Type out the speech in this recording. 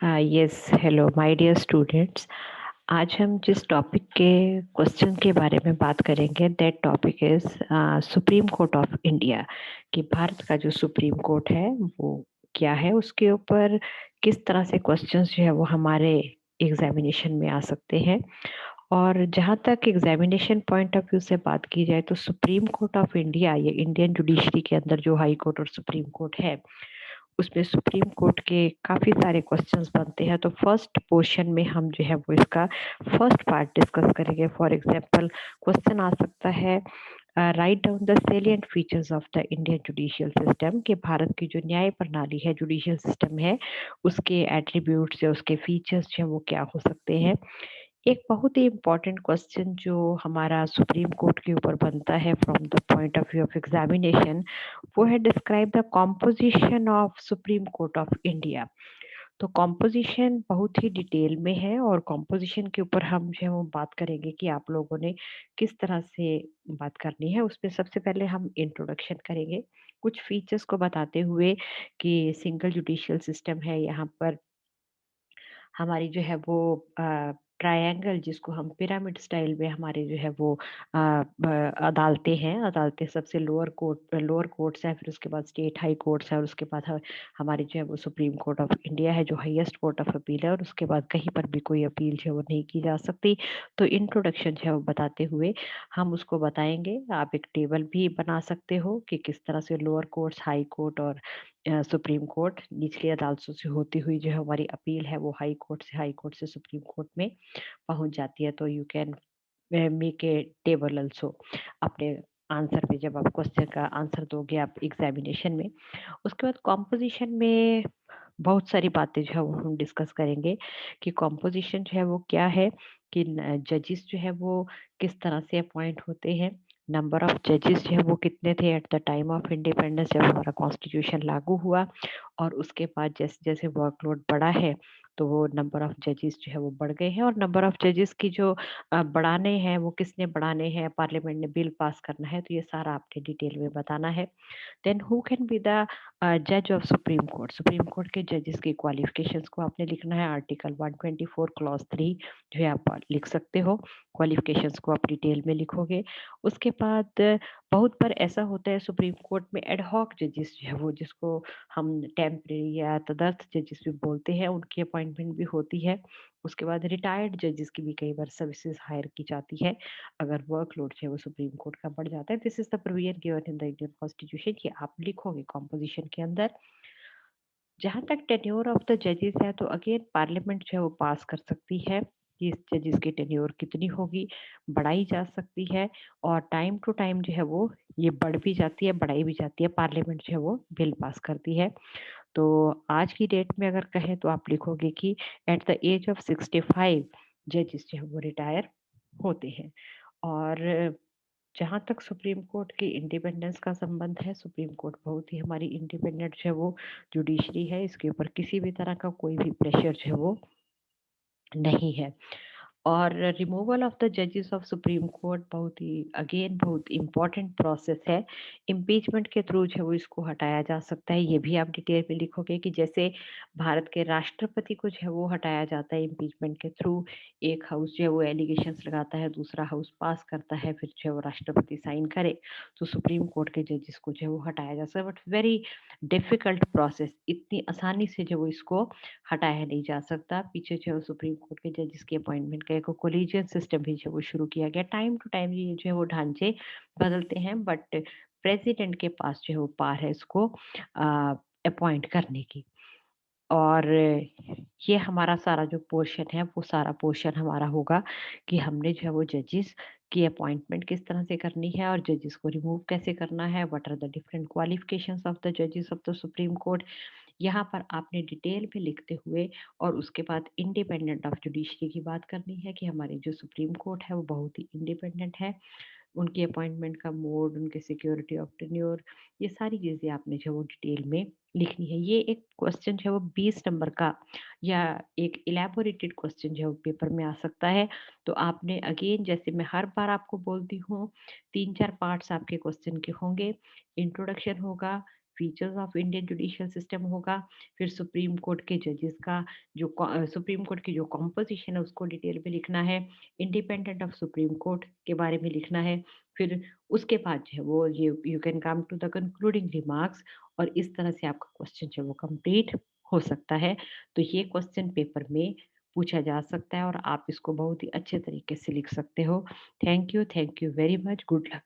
Yes, hello my dear students. आज हम जिस टॉपिक के क्वेश्चन के बारे में बात करेंगे that topic is supreme court of India. कि भारत का जो सुप्रीम कोर्ट है वो क्या है, उसके ऊपर किस तरह से क्वेश्चंस जो है वो हमारे एग्जामिनेशन में आ सकते हैं। और जहाँ तक एग्जामिनेशन पॉइंट ऑफ व्यू से बात की जाए तो सुप्रीम कोर्ट ऑफ इंडिया ये इंडियन जुडिशरी के अंदर जो हाई कोर्ट और सुप्रीम कोर्ट है उसमें सुप्रीम कोर्ट के काफी सारे क्वेश्चंस बनते हैं। तो फर्स्ट पोर्शन में हम जो है वो इसका फर्स्ट पार्ट डिस्कस करेंगे। फॉर एग्जांपल क्वेश्चन आ सकता है, write down the salient features of the Indian judicial system. कि भारत की जो न्याय प्रणाली है, जुडिशियल सिस्टम है, उसके एट्रीब्यूट्स या उसके फीचर्स जो है वो क्या हो सकते हैं। एक बहुत ही इम्पोर्टेंट क्वेश्चन जो हमारा सुप्रीम कोर्ट के ऊपर बनता है from the point of view of examination, वो है describe the composition of Supreme court of India. तो कॉम्पोजिशन बहुत ही डिटेल में है और कॉम्पोजिशन के ऊपर हम जो है वो बात करेंगे कि आप लोगों ने किस तरह से बात करनी है। उसमें सबसे पहले हम इंट्रोडक्शन करेंगे कुछ फीचर्स को बताते हुए कि सिंगल जुडिशियल सिस्टम है यहाँ पर। हमारी जो है वो ट्रायंगल जिसको हम पिरामिड स्टाइल में हमारे जो है वो अदालतें हैं। अदालतें सबसे लोअर कोर्ट्स हैं, फिर उसके बाद स्टेट हाई कोर्ट्स है और उसके बाद हमारी जो है वो सुप्रीम कोर्ट ऑफ इंडिया है जो हाईएस्ट कोर्ट ऑफ अपील है। और उसके बाद कहीं पर भी कोई अपील जो है वो नहीं की जा सकती। तो इंट्रोडक्शन जो है वो बताते हुए हम उसको बताएंगे। आप एक टेबल भी बना सकते हो कि किस तरह से लोअर कोर्ट्स, हाई कोर्ट और सुप्रीम कोर्ट, निचली अदालतों से होती हुई जो है हमारी अपील है वो हाई कोर्ट से सुप्रीम कोर्ट में पहुंच जाती है। तो you can make a table also अपने आंसर में, जब आप क्वेश्चन का आंसर दोगे आप एग्जामिनेशन में। उसके बाद कॉम्पोजिशन में बहुत सारी बातें जो है वो हम डिस्कस करेंगे कि कॉम्पोजिशन जो है वो क्या है, कि जजेस जो है वो किस तरह से अपॉइंट होते हैं, नंबर ऑफ जजेस जो है वो कितने थे at the time of independence जब हमारा कॉन्स्टिट्यूशन लागू हुआ। और उसके बाद जैसे जैसे वर्कलोड बढ़ा है तो वो नंबर ऑफ जजेस जो है वो बढ़ गए हैं। और नंबर ऑफ जजेस की जो बढ़ाने हैं वो किसने बढ़ाने हैं, पार्लियामेंट ने बिल पास करना है, तो ये सारा आपने डिटेल में बताना है। Then who can be the जज of Supreme Court. Supreme Court के जजेस की क्वालिफिकेशंस को आपने लिखना है। आर्टिकल 124 क्लॉज 3 जो है आप लिख सकते हो। क्वालिफिकेशंस को आप डिटेल में लिखोगे। उसके बाद बहुत बार ऐसा होता है सुप्रीम कोर्ट में एडहॉक जजेस जो है वो, जिसको हम टेम्परेरी या तदर्थ जजेस भी बोलते हैं, उनकी अपॉइंटमेंट भी होती है। उसके बाद रिटायर्ड जजेस की भी कई बार सर्विसेज हायर की जाती है अगर वर्कलोड जो है वो सुप्रीम कोर्ट का बढ़ जाता है। This is the provision given in the Indian constitution, ये आप लिखोगे कॉम्पोजिशन के अंदर। जहां तक टेन्योर ऑफ द जजेस है तो अगेन पार्लियामेंट जो है वो पास कर सकती है कि इस जजेस की टेन्योर कितनी होगी, बढ़ाई जा सकती है। और टाइम टू टाइम जो है वो ये बढ़ भी जाती है, बढ़ाई भी जाती है। पार्लियामेंट जो है वो बिल पास करती है। तो आज की डेट में अगर कहें तो आप लिखोगे कि एट द एज ऑफ 65 जजेस जो है वो रिटायर होते हैं। और जहाँ तक सुप्रीम कोर्ट की इंडिपेंडेंस का संबंध है, सुप्रीम कोर्ट बहुत ही हमारी इंडिपेंडेंट जो है वो जुडिशरी है। इसके ऊपर किसी भी तरह का कोई भी प्रेशर जो है वो नहीं है। और रिमूवल ऑफ द जजेस ऑफ सुप्रीम कोर्ट बहुत ही अगेन बहुत इंपॉर्टेंट प्रोसेस है। इम्पीचमेंट के थ्रू जो है वो इसको हटाया जा सकता है। ये भी आप डिटेल में लिखोगे कि जैसे भारत के राष्ट्रपति को जो है वो हटाया जाता है इम्पीचमेंट के थ्रू। एक हाउस जो है वो एलिगेशंस लगाता है, दूसरा हाउस पास करता है, फिर जो है वो राष्ट्रपति साइन करे तो सुप्रीम कोर्ट के जजेस को जो है वो हटाया जा सकता है। बट वेरी डिफिकल्ट प्रोसेस, इतनी आसानी से जो वो इसको हटाया नहीं जा सकता। पीछे जो है सुप्रीम कोर्ट के जजेस की अपॉइंटमेंट का एक कोलिजियन सिस्टम भी जो वो शुरू किया गया। टाइम टू टाइम ये जो है वो ढांचे बदलते हैं बट प्रेसिडेंट के पास जो है वो पावर है इसको अपॉइंट करने की। और ये हमारा सारा जो पोर्शन है वो सारा पोर्शन हमारा होगा कि हमने जो है वो जजेस की अपॉइंटमेंट किस तरह से करनी है और जजेस को रिमूव कैसे करना है, what are the different qualifications of the जजेस ऑफ द सुप्रीम कोर्ट। यहाँ पर आपने डिटेल में लिखते हुए और उसके बाद इंडिपेंडेंट ऑफ जुडिशरी की बात करनी है कि हमारी जो सुप्रीम कोर्ट है वो बहुत ही इंडिपेंडेंट है। उनकी अपॉइंटमेंट का मोड, उनके सिक्योरिटी ऑफ टेन्योर, ये सारी चीज़ें आपने जो वो डिटेल में लिखनी है। ये एक क्वेश्चन जो है वो 20 नंबर का या एक इलेबोरेटेड क्वेश्चन जो है वो पेपर में आ सकता है। तो आपने अगेन, जैसे मैं हर बार आपको बोलती हूँ, 3-4 पार्ट्स आपके क्वेश्चन के होंगे। इंट्रोडक्शन होगा, features of Indian judicial system होगा, फिर सुप्रीम कोर्ट के जजेस का सुप्रीम कोर्ट की जो कॉम्पोज़िशन है उसको डिटेल में लिखना है, इंडिपेंडेंट ऑफ सुप्रीम कोर्ट के बारे में लिखना है, फिर उसके बाद जो है वो you can come to the concluding remarks और इस तरह से आपका क्वेश्चन जो है वो कंप्लीट हो सकता है। तो ये क्वेश्चन पेपर में पूछा जा सकता है और आप इसको बहुत ही अच्छे तरीके से लिख सकते हो। Thank you very much, good luck.